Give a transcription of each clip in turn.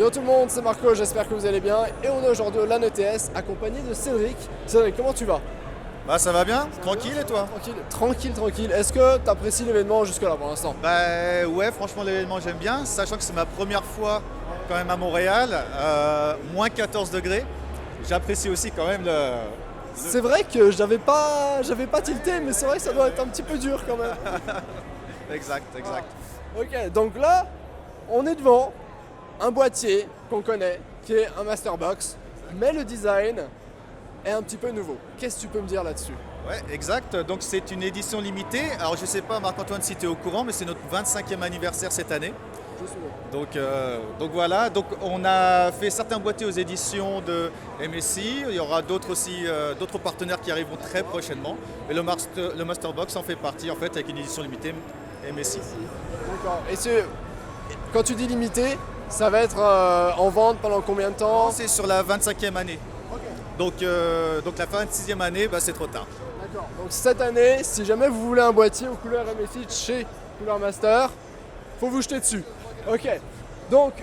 Yo tout le monde, c'est Marco, j'espère que vous allez bien. Et on est aujourd'hui au LAN ETS accompagné de Cédric. Cédric, comment tu vas? Bah ça va bien, tranquille et toi? Tranquille. Est-ce que tu apprécies l'événement jusque-là pour l'instant? Bah ouais, franchement l'événement j'aime bien, sachant que c'est ma première fois quand même à Montréal, moins 14 degrés. J'apprécie aussi quand même le... C'est vrai que j'avais pas tilté, mais c'est vrai que ça doit être un petit peu dur quand même. Exact. Ok, donc là, on est devant un boîtier qu'on connaît, qui est un Masterbox, mais le design est un petit peu nouveau. Qu'est-ce que tu peux me dire là-dessus? Ouais, exact. Donc c'est une édition limitée. Alors je sais pas Marc-Antoine si tu es au courant, mais c'est notre 25e anniversaire cette année. Donc voilà, donc on a fait certains boîtiers aux éditions de MSI. Il y aura d'autres aussi, d'autres partenaires qui arriveront très prochainement. Et le Masterbox en fait partie en fait avec une édition limitée MSI. D'accord. Et quand tu dis limité, ça va être en vente pendant combien de temps? C'est sur la 25e année. Ok. Donc la 26e année, bah, c'est trop tard. D'accord. Donc cette année, si jamais vous voulez un boîtier aux couleurs MSI chez Cooler Master, faut vous jeter dessus. Ok. Donc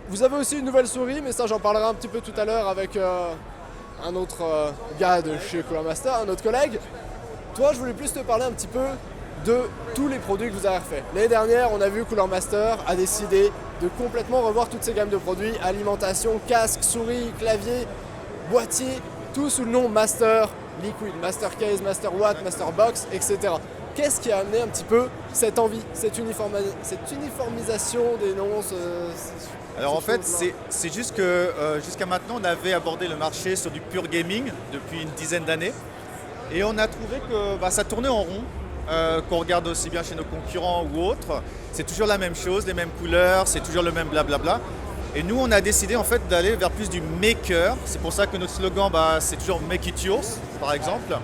vous avez aussi une nouvelle souris, mais ça j'en parlerai un petit peu tout à l'heure avec un autre gars de chez Cooler Master, un autre collègue. Toi, je voulais plus te parler un petit peu de tous les produits que vous avez refait. L'année dernière, on a vu Cooler Master a décidé de complètement revoir toutes ces gammes de produits, alimentation, casque, souris, clavier, boîtier, tout sous le nom Master Liquid, Master Case, Master Watt, Master Box, etc. Qu'est-ce qui a amené un petit peu cette envie, cette uniformisation des noms Alors en fait, c'est juste que jusqu'à maintenant, on avait abordé le marché sur du pure gaming depuis une dizaine d'années. Et on a trouvé que ça tournait en rond. Qu'on regarde aussi bien chez nos concurrents ou autres, c'est toujours la même chose, les mêmes couleurs, c'est toujours le même blablabla. Et nous, on a décidé en fait d'aller vers plus du maker. C'est pour ça que notre slogan, c'est toujours Make it yours, par exemple.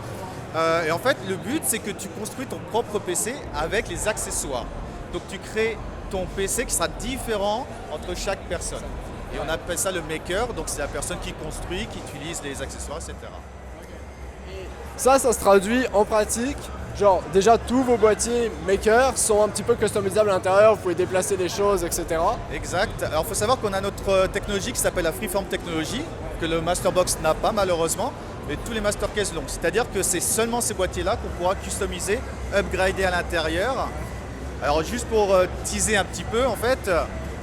Et en fait, le but, c'est que tu construis ton propre PC avec les accessoires. Donc tu crées ton PC qui sera différent entre chaque personne. Et on appelle ça le maker, donc c'est la personne qui construit, qui utilise les accessoires, etc. Ça se traduit en pratique. Genre, déjà, tous vos boîtiers Maker sont un petit peu customisables à l'intérieur, vous pouvez déplacer des choses, etc. Exact. Alors, il faut savoir qu'on a notre technologie qui s'appelle la Freeform Technology, que le Masterbox n'a pas malheureusement, mais tous les Mastercase l'ont. C'est-à-dire que c'est seulement ces boîtiers-là qu'on pourra customiser, upgrader à l'intérieur. Alors, juste pour teaser un petit peu, en fait,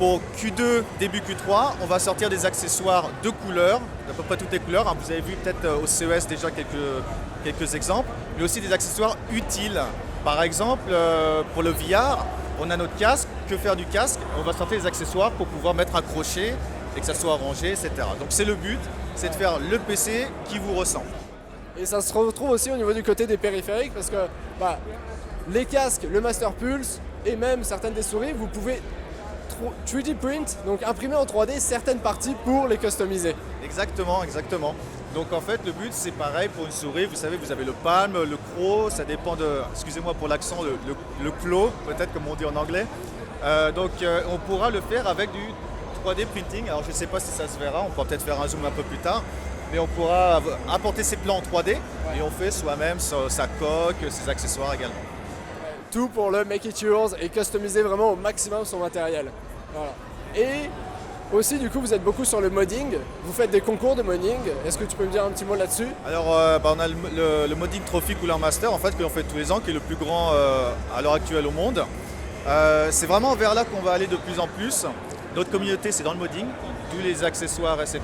pour Q2, début Q3, on va sortir des accessoires de couleurs, d'à peu près toutes les couleurs. Vous avez vu peut-être au CES déjà quelques exemples, mais aussi des accessoires utiles. Par exemple, pour le VR, on a notre casque. Que faire du casque? On va sortir des accessoires pour pouvoir mettre un crochet et que ça soit rangé, etc. Donc c'est le but, c'est de faire le PC qui vous ressemble. Et ça se retrouve aussi au niveau du côté des périphériques, parce que les casques, le Master Pulse et même certaines des souris, vous pouvez 3D print, donc imprimer en 3D certaines parties pour les customiser. Exactement. Donc en fait le but c'est pareil pour une souris, vous savez vous avez le palm, le croc, ça dépend de, excusez-moi pour l'accent, le claw peut-être comme on dit en anglais. On pourra le faire avec du 3D printing, alors je ne sais pas si ça se verra, on pourra peut-être faire un zoom un peu plus tard, mais on pourra apporter ses plans en 3D et on fait soi-même sa coque, ses accessoires également. Tout pour le make it yours et customiser vraiment au maximum son matériel. Voilà. Et aussi, du coup, vous êtes beaucoup sur le modding. Vous faites des concours de modding. Est-ce que tu peux me dire un petit mot là-dessus? Alors, on a le modding Trophy Cooler Master, en fait, que l'on fait tous les ans, qui est le plus grand à l'heure actuelle au monde. C'est vraiment vers là qu'on va aller de plus en plus. Notre communauté, c'est dans le modding, tous les accessoires, etc.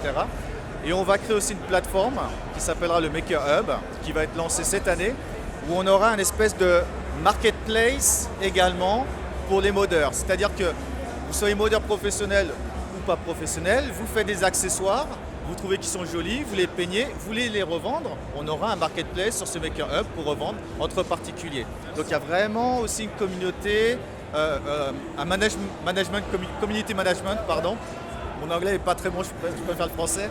Et on va créer aussi une plateforme qui s'appellera le Maker Hub, qui va être lancée cette année, où on aura une espèce de marketplace également pour les modeurs. C'est-à-dire que vous soyez modeur professionnel ou pas professionnel, vous faites des accessoires, vous trouvez qu'ils sont jolis, vous les peignez, vous voulez les revendre, on aura un marketplace sur ce Maker Hub pour revendre entre particuliers. Donc il y a vraiment aussi une communauté, un community management, pardon. Mon anglais n'est pas très bon, je préfère le français.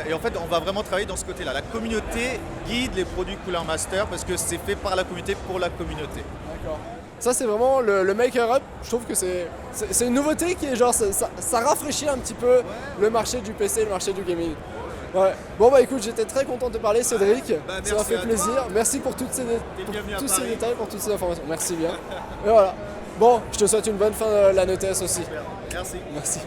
Et en fait, on va vraiment travailler dans ce côté-là. La communauté guide les produits Cooler Master parce que c'est fait par la communauté pour la communauté. D'accord. Ça, c'est vraiment le Maker Up. Je trouve que c'est une nouveauté qui est genre, ça rafraîchit un petit peu le marché du PC, le marché du gaming. Ouais. Bon écoute, j'étais très content de te parler, Cédric. Ça m'a fait plaisir. Toi. Merci pour tous ces détails, pour toutes ces informations. Merci bien. Et voilà. Bon, je te souhaite une bonne fin de la ETS aussi. Super. Merci. Merci.